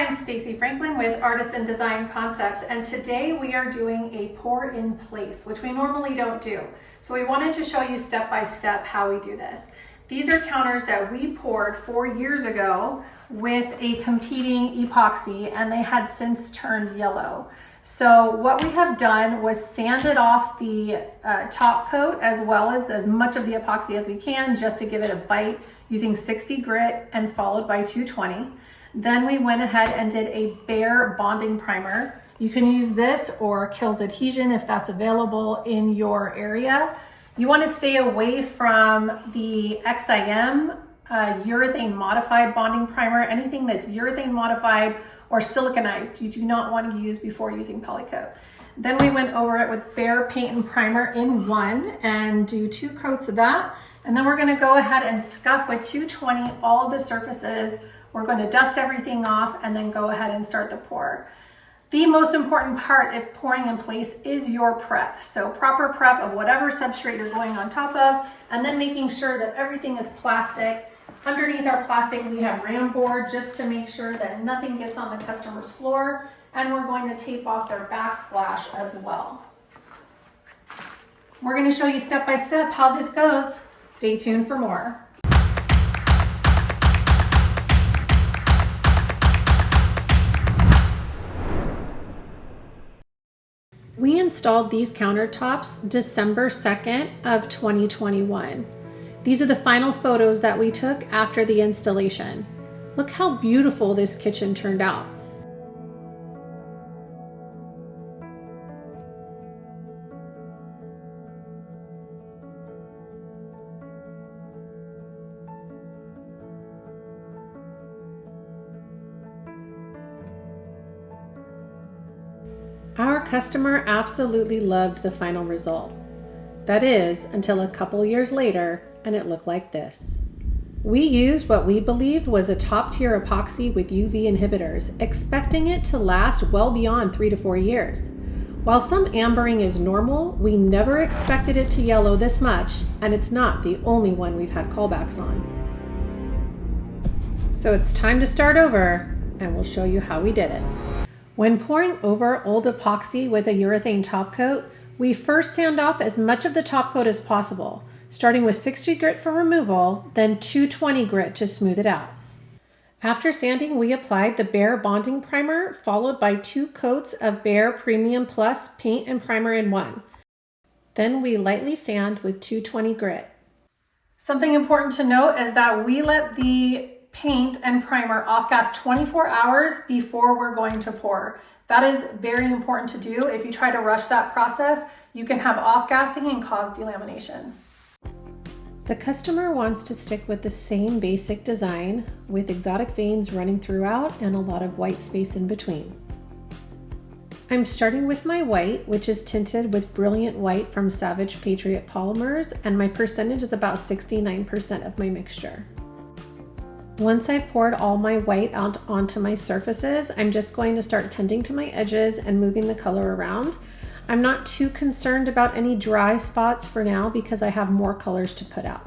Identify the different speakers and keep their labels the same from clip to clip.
Speaker 1: Hi, I'm Stacy Franklin with Artisan Design Concepts, and today we are doing a pour in place, which we normally don't do. So we wanted to show you step by step how we do this. These are counters that we poured 4 years ago with a competing epoxy, and they had since turned yellow. So what we have done was sanded off the top coat as well as much of the epoxy as we can, just to give it a bite, using 60 grit and followed by 220. Then we went ahead and did a bare bonding primer. You can use this or Kills Adhesion if that's available in your area. You want to stay away from the XIM urethane modified bonding primer. Anything that's urethane modified or siliconized, you do not want to use before using PolyKote. Then we went over it with bare paint and primer in one and do 2 coats of that. And then we're going to go ahead and scuff with 220 all of the surfaces. We're going to dust everything off and then go ahead and start the pour. The most important part of pouring in place is your prep. So proper prep of whatever substrate you're going on top of, and then making sure that everything is plastic. Underneath our plastic, we have ram board just to make sure that nothing gets on the customer's floor. And we're going to tape off their backsplash as well. We're going to show you step by step how this goes. Stay tuned for more. We installed these countertops December 2nd of 2021. These are the final photos that we took after the installation. Look how beautiful this kitchen turned out. Our customer absolutely loved the final result. That is, until a couple years later, and it looked like this. We used what we believed was a top-tier epoxy with UV inhibitors, expecting it to last well beyond 3 to 4 years. While some ambering is normal, we never expected it to yellow this much, and it's not the only one we've had callbacks on. So it's time to start over, and we'll show you how we did it. When pouring over old epoxy with a urethane top coat, we first sand off as much of the top coat as possible, starting with 60 grit for removal, then 220 grit to smooth it out. After sanding, we applied the bare bonding primer, followed by 2 coats of bare Premium Plus paint and primer in one. Then we lightly sand with 220 grit. Something important to note is that we let the paint and primer off gas 24 hours before we're going to pour. That is very important to do. If you try to rush that process, you can have off gassing and cause delamination. The customer wants to stick with the same basic design with exotic veins running throughout and a lot of white space in between. I'm starting with my white, which is tinted with Brilliant White from Savage Patriot Polymers, and my percentage is about 69% of my mixture. Once I've poured all my white out onto my surfaces, I'm just going to start tending to my edges and moving the color around. I'm not too concerned about any dry spots for now because I have more colors to put out.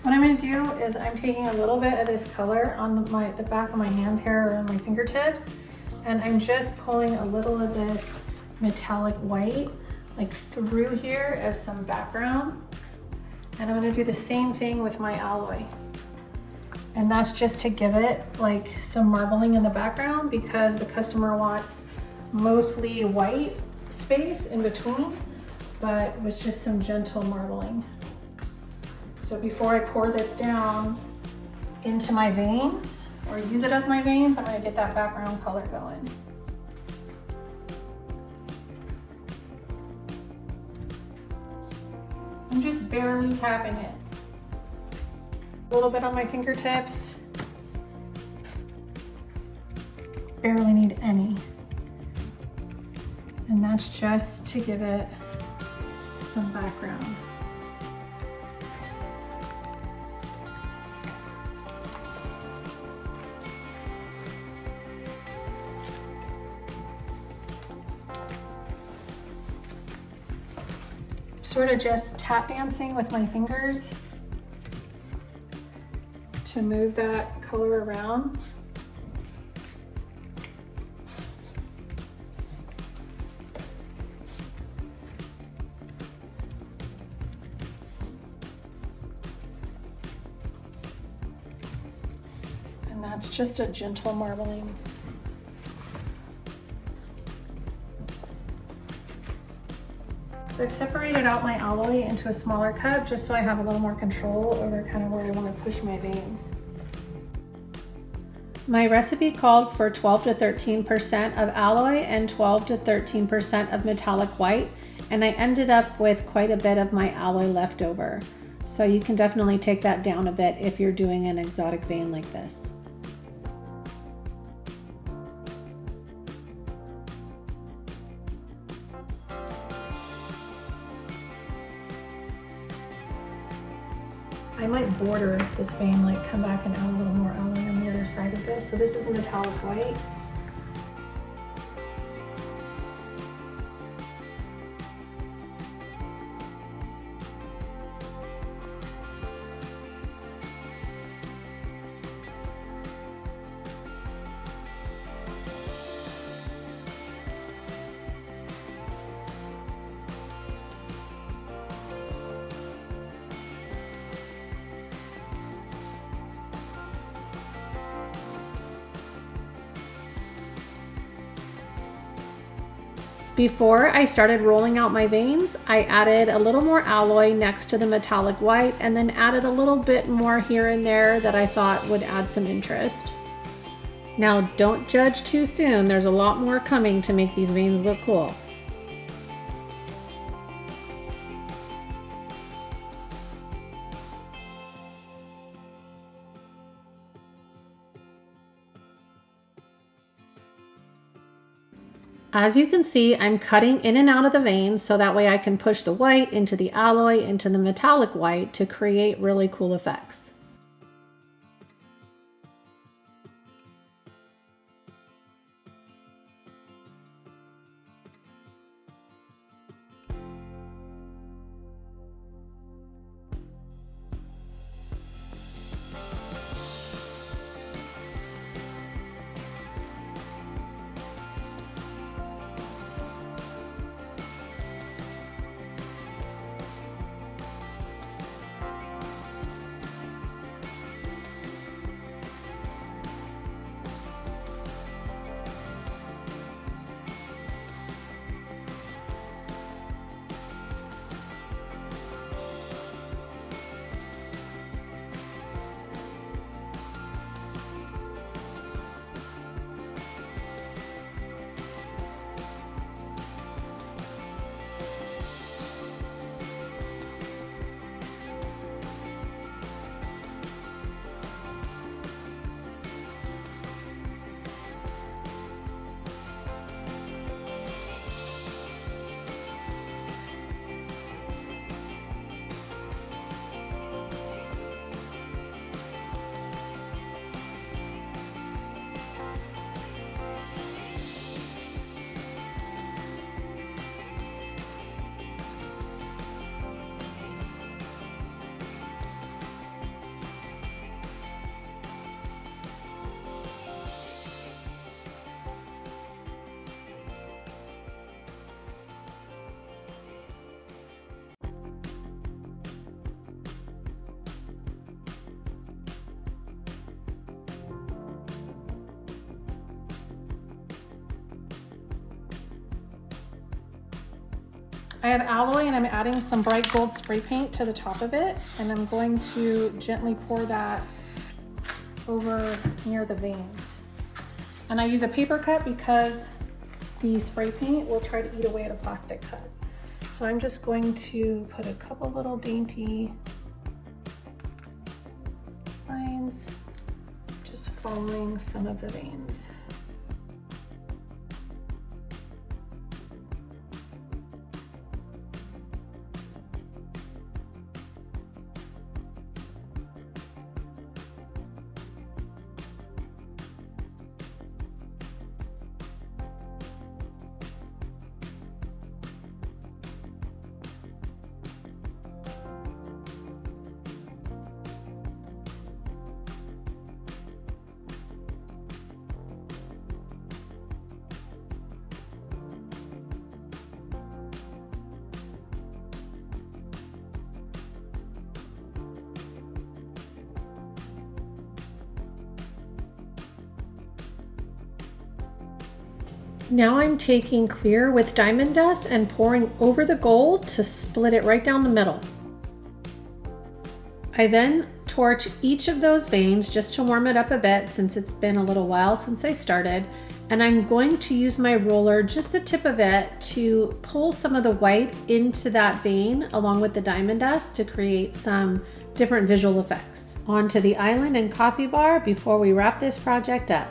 Speaker 1: What I'm going to do is I'm taking a little bit of this color on the back of my hands here or on my fingertips, and I'm just pulling a little of this metallic white like through here as some background. And I'm going to do the same thing with my alloy. And that's just to give it like some marbling in the background because the customer wants mostly white space in between, but with just some gentle marbling. So before I pour this down into my veins or use it as my veins, I'm going to get that background color going. I'm just barely tapping it. A little bit on my fingertips. Barely need any. And that's just to give it some background. Sort of just tap dancing with my fingers to move that color around. And that's just a gentle marbling. So I've separated out my alloy into a smaller cup just so I have a little more control over kind of where I want to push my veins. My recipe called for 12 to 13% of alloy and 12 to 13% of metallic white, and I ended up with quite a bit of my alloy left over. So you can definitely take that down a bit if you're doing an exotic vein like this. I might border this vein, like come back and add a little more alloy on the other side of this. So this is the metallic white. Before I started rolling out my veins, I added a little more alloy next to the metallic white and then added a little bit more here and there that I thought would add some interest. Now don't judge too soon, there's a lot more coming to make these veins look cool. As you can see, I'm cutting in and out of the veins so that way I can push the white into the alloy into the metallic white to create really cool effects. I have alloy and I'm adding some bright gold spray paint to the top of it, and I'm going to gently pour that over near the veins. And I use a paper cut because the spray paint will try to eat away at a plastic cut. So I'm just going to put a couple little dainty lines, just following some of the veins. Now I'm taking clear with diamond dust and pouring over the gold to split it right down the middle. I then torch each of those veins just to warm it up a bit since it's been a little while since I started. And I'm going to use my roller, just the tip of it, to pull some of the white into that vein along with the diamond dust to create some different visual effects. Onto the island and coffee bar before we wrap this project up.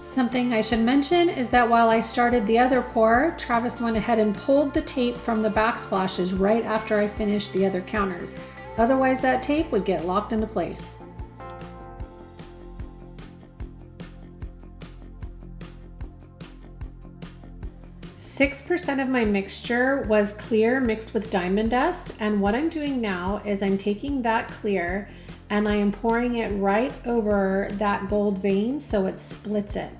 Speaker 1: Something I should mention is that while I started the other pour, Travis went ahead and pulled the tape from the backsplashes right after I finished the other counters. Otherwise that tape would get locked into place. .6% of my mixture was clear mixed with diamond dust, and what I'm doing now is I'm taking that clear and I am pouring it right over that gold vein so it splits it.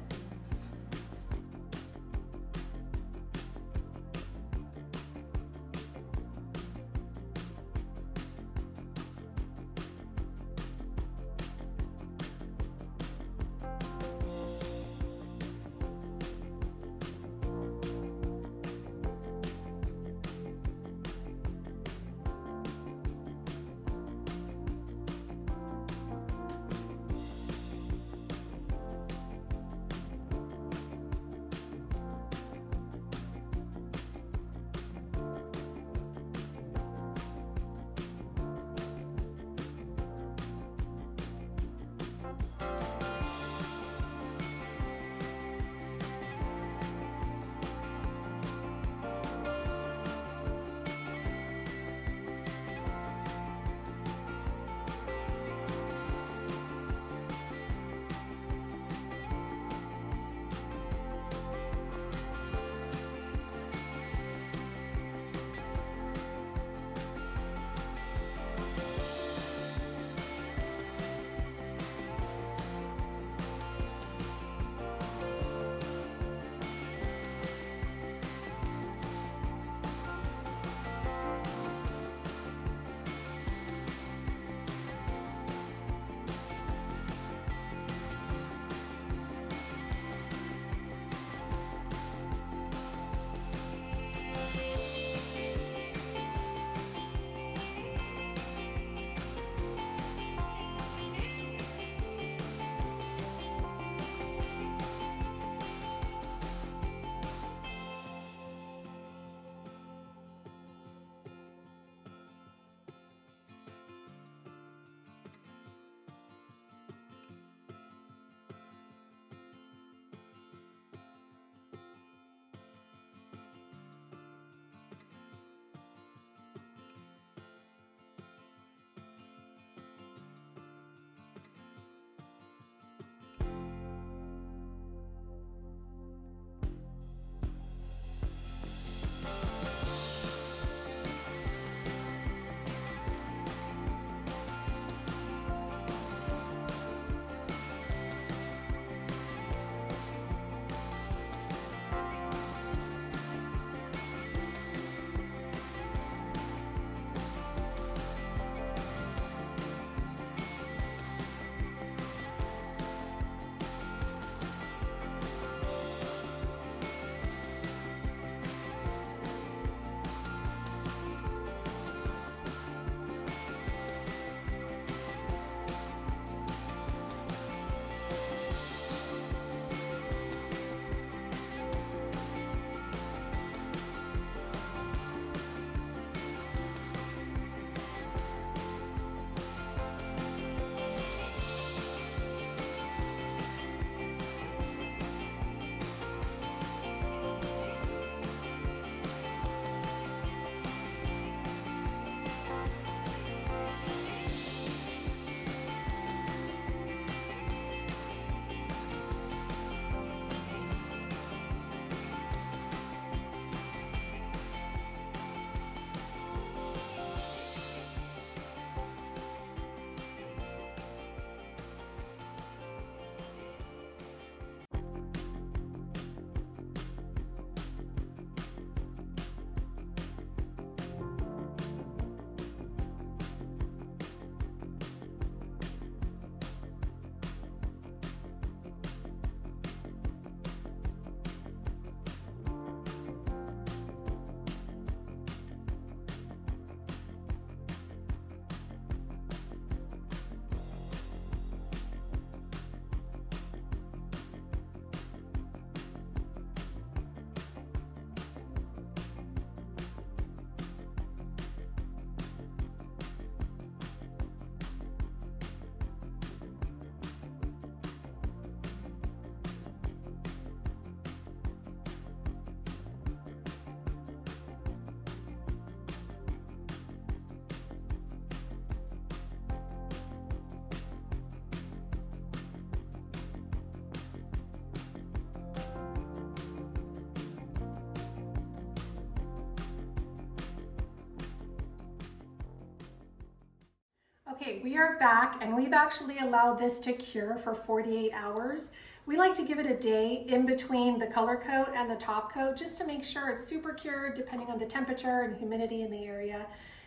Speaker 1: Okay, we are back and we've actually allowed this to cure for 48 hours. We like to give it a day in between the color coat and the top coat just to make sure it's super cured depending on the temperature and humidity in the area.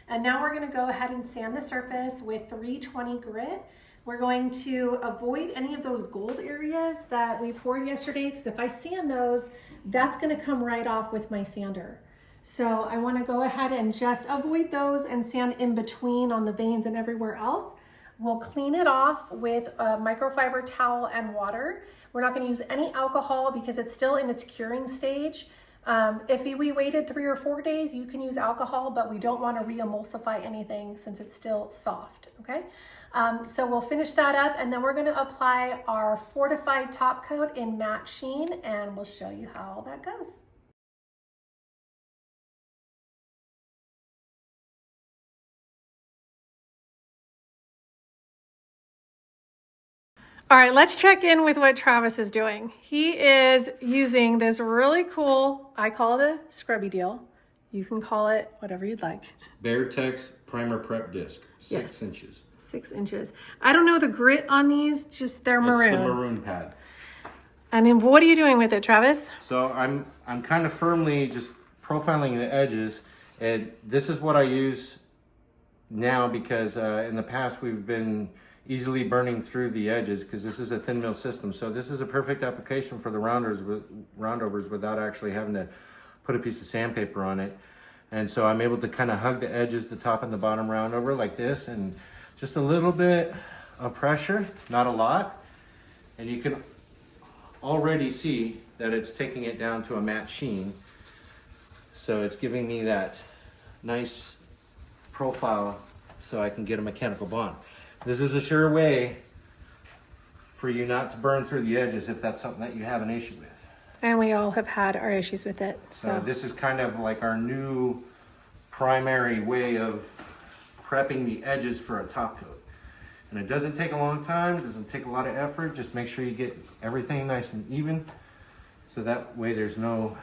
Speaker 1: And now we're gonna go ahead and sand the surface with 320 grit. We're going to avoid any of those gold areas that we poured yesterday, because if I sand those, that's gonna come right off with my sander. So I wanna go ahead and just avoid those and sand in between on the veins and everywhere else. We'll clean it off with a microfiber towel and water. We're not gonna use any alcohol because it's still in its curing stage. If we waited 3 or 4 days, you can use alcohol, but we don't wanna re-emulsify anything since it's still soft, okay? So we'll finish that up and then we're gonna apply our Fortified TopCoat in matte sheen and we'll show you how that goes. All right, let's check in with what Travis is doing. He is using this really cool, I call it a scrubby deal. You can call it whatever you'd like.
Speaker 2: Beartex Primer Prep Disc, 6 inches.
Speaker 1: 6 inches. I don't know the grit on these, just they're maroon.
Speaker 2: It's the maroon pad.
Speaker 1: And then what are you doing with it, Travis?
Speaker 2: So I'm kind of firmly just profiling the edges. And this is what I use now because in the past we've been easily burning through the edges because this is a thin mill system. So this is a perfect application for the roundovers without actually having to put a piece of sandpaper on it. And so I'm able to kind of hug the edges, the top and the bottom roundover like this, and just a little bit of pressure, not a lot. And you can already see that it's taking it down to a matte sheen. So it's giving me that nice profile so I can get a mechanical bond. This is a sure way for you not to burn through the edges if that's something that you have an issue with.
Speaker 1: And we all have had our issues with it. So
Speaker 2: this is kind of like our new primary way of prepping the edges for a top coat. And it doesn't take a long time, it doesn't take a lot of effort. Just make sure you get everything nice and even. So that way there's no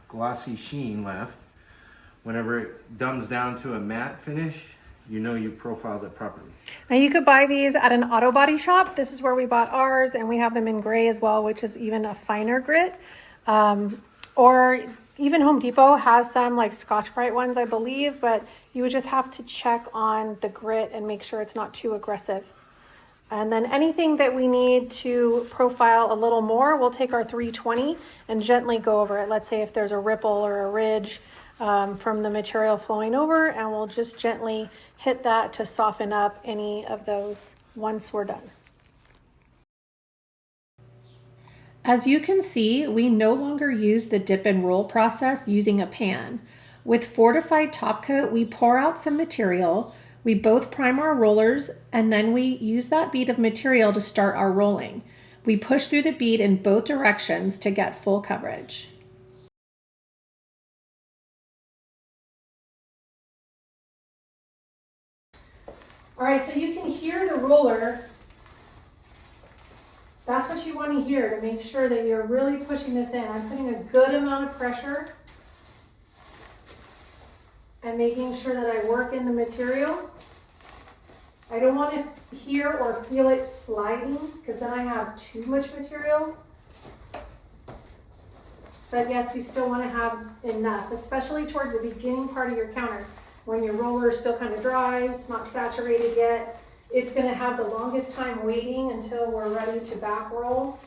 Speaker 2: glossy sheen left. Whenever it dumbs down to a matte finish, you know you've profiled it properly.
Speaker 1: Now you could buy these at an auto body shop. This is where we bought ours, and we have them in gray as well, which is even a finer grit. Or even Home Depot has some like Scotch-Brite ones, I believe, but you would just have to check on the grit and make sure it's not too aggressive. And then anything that we need to profile a little more, we'll take our 320 and gently go over it. Let's say if there's a ripple or a ridge from the material flowing over, and we'll just gently hit that to soften up any of those once we're done. As you can see, we no longer use the dip and roll process using a pan. With Fortified TopCoat, we pour out some material, we both prime our rollers, and then we use that bead of material to start our rolling. We push through the bead in both directions to get full coverage. All right, so you can hear the roller. That's what you want to hear to make sure that you're really pushing this in. I'm putting a good amount of pressure and making sure that I work in the material. I don't want to hear or feel it sliding because then I have too much material. But yes, you still want to have enough, especially towards the beginning part of your counter. When your roller is still kind of dry, it's not saturated yet, it's going to have the longest time waiting until we're ready to back roll.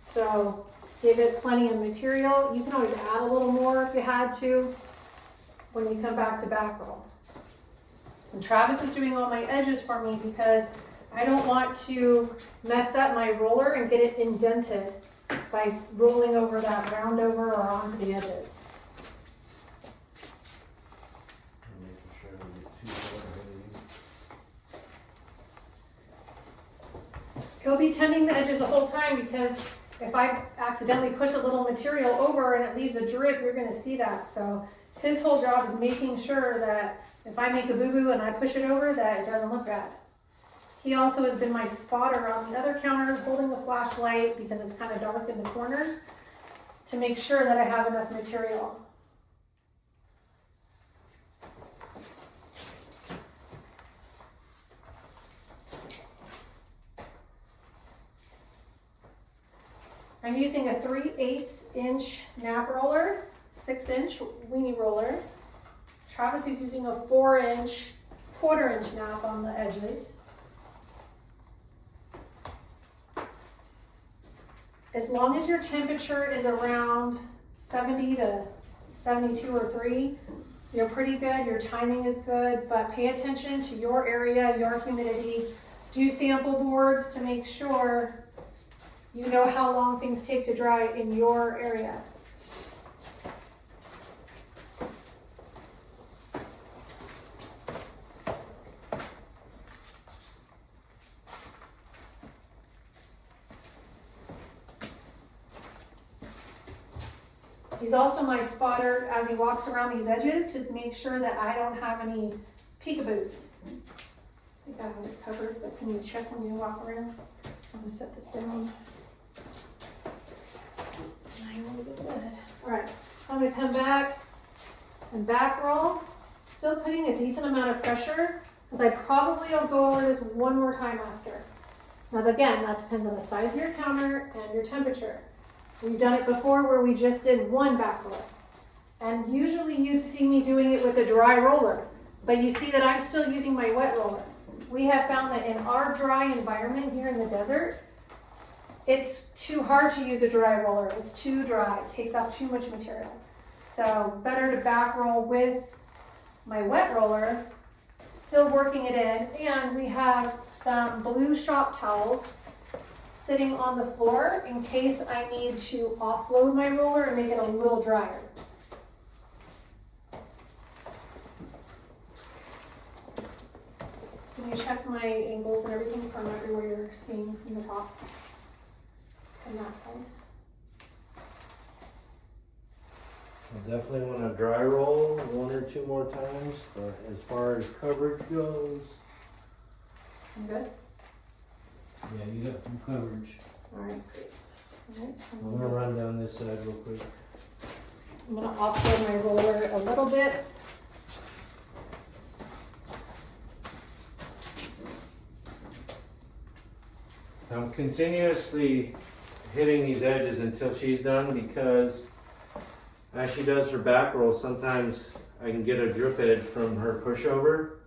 Speaker 1: So give it plenty of material. You can always add a little more if you had to when you come back to back roll. And Travis is doing all my edges for me because I don't want to mess up my roller and get it indented by rolling over that round over or onto the edges. He'll be tending the edges the whole time because if I accidentally push a little material over and it leaves a drip, you're going to see that. So his whole job is making sure that if I make a boo-boo and I push it over, that it doesn't look bad. He also has been my spotter on the other counter, holding the flashlight because it's kind of dark in the corners to make sure that I have enough material. I'm using a 3/8 inch nap roller, 6-inch weenie roller. Travis is using a 4-inch, 1/4 inch nap on the edges. As long as your temperature is around 70 to 72 or 3, you're pretty good, your timing is good, but pay attention to your area, your humidity. Do sample boards to make sure you know how long things take to dry in your area. He's also my spotter as he walks around these edges to make sure that I don't have any peekaboos. I think I have it covered, but can you check when you walk around? I'm gonna set this down. All right, so I'm gonna come back and back roll, still putting a decent amount of pressure, because I probably will go over this one more time after. Now again, that depends on the size of your counter and your temperature. We've done it before where we just did one back roll. And usually you'd see me doing it with a dry roller, but you see that I'm still using my wet roller. We have found that in our dry environment here in the desert, it's too hard to use a dry roller. It's too dry, it takes out too much material. So better to back roll with my wet roller, still working it in. And we have some blue shop towels sitting on the floor in case I need to offload my roller and make it a little drier. Can you check my angles and everything from everywhere you're seeing from the top and that side?
Speaker 2: I definitely want to dry roll 1 or 2 more times, but as far as coverage goes,
Speaker 1: I'm good?
Speaker 2: yeah, you got some coverage.
Speaker 1: All right, great. All right, so
Speaker 2: I'm gonna run down this side real quick.
Speaker 1: I'm gonna offload my roller a little bit.
Speaker 2: I'm continuously hitting these edges until she's done, because as she does her back roll, sometimes I can get a drip edge from her pushover.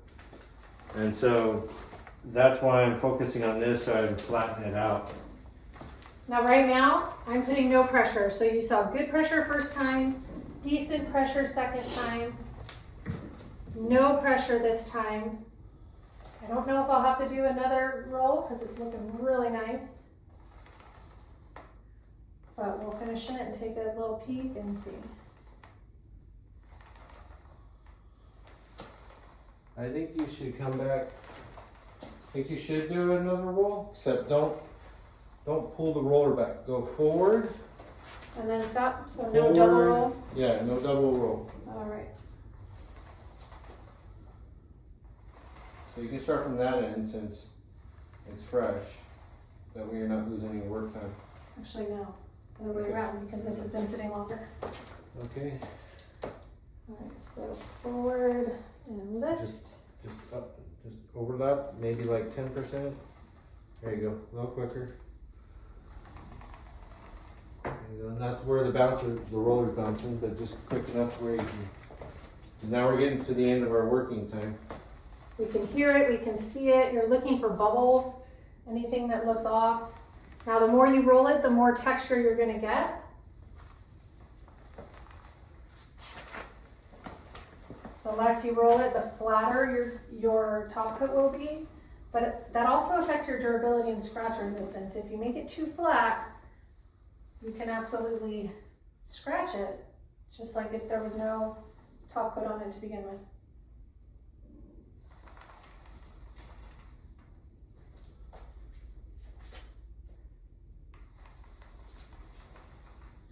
Speaker 2: And so that's why I'm focusing on this side and flatten it out.
Speaker 1: Now right now, I'm putting no pressure. So you saw good pressure first time, decent pressure second time, no pressure this time. I don't know if I'll have to do another roll because it's looking really nice. But we'll finish it and take a little peek and see.
Speaker 2: I think you should come back. I think you should do another roll, except don't pull the roller back. Go forward.
Speaker 1: And then stop, so
Speaker 2: Forward.
Speaker 1: no double roll.
Speaker 2: Yeah, no double roll.
Speaker 1: All right.
Speaker 2: So you can start from that end since it's fresh. That way you're not losing any work time.
Speaker 1: Actually, no, other way
Speaker 2: Okay.
Speaker 1: around because this has been sitting longer.
Speaker 2: Okay.
Speaker 1: All right, so forward and lift.
Speaker 2: Just up, just overlap, maybe like 10%. There you go, a little quicker. There you go. Not to where the roller's bouncing, but just quick enough where you can. Now we're getting to the end of our working time.
Speaker 1: We can hear it, we can see it. You're looking for bubbles, anything that looks off. Now, the more you roll it, the more texture you're gonna get. The less you roll it, the flatter your top coat will be. But that also affects your durability and scratch resistance. If you make it too flat, you can absolutely scratch it, just like if there was no top coat on it to begin with.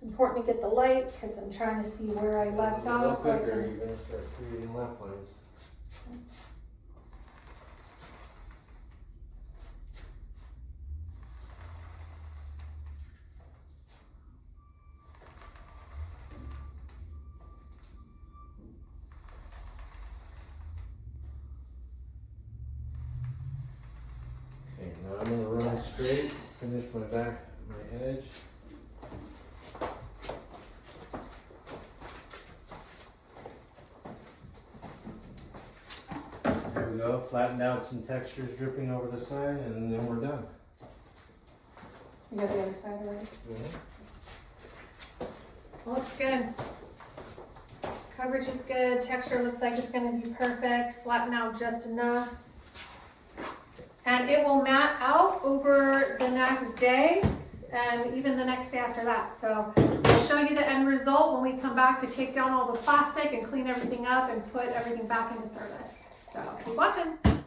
Speaker 1: It's important to get the light because I'm trying to see where I left
Speaker 2: A little
Speaker 1: off. So I
Speaker 2: quicker,
Speaker 1: can-
Speaker 2: you're gonna start creating lap lines. Okay, now I'm gonna run straight, finish my back, my edge. we go. Flattened out some textures dripping over the side, and then we're done.
Speaker 1: You got the other side already?
Speaker 2: Mm-hmm.
Speaker 1: Looks good. Coverage is good. Texture looks like it's going to be perfect. Flatten out just enough. And it will mat out over the next day and even the next day after that. So I'll show you the end result when we come back to take down all the plastic and clean everything up and put everything back into service. So keep watching.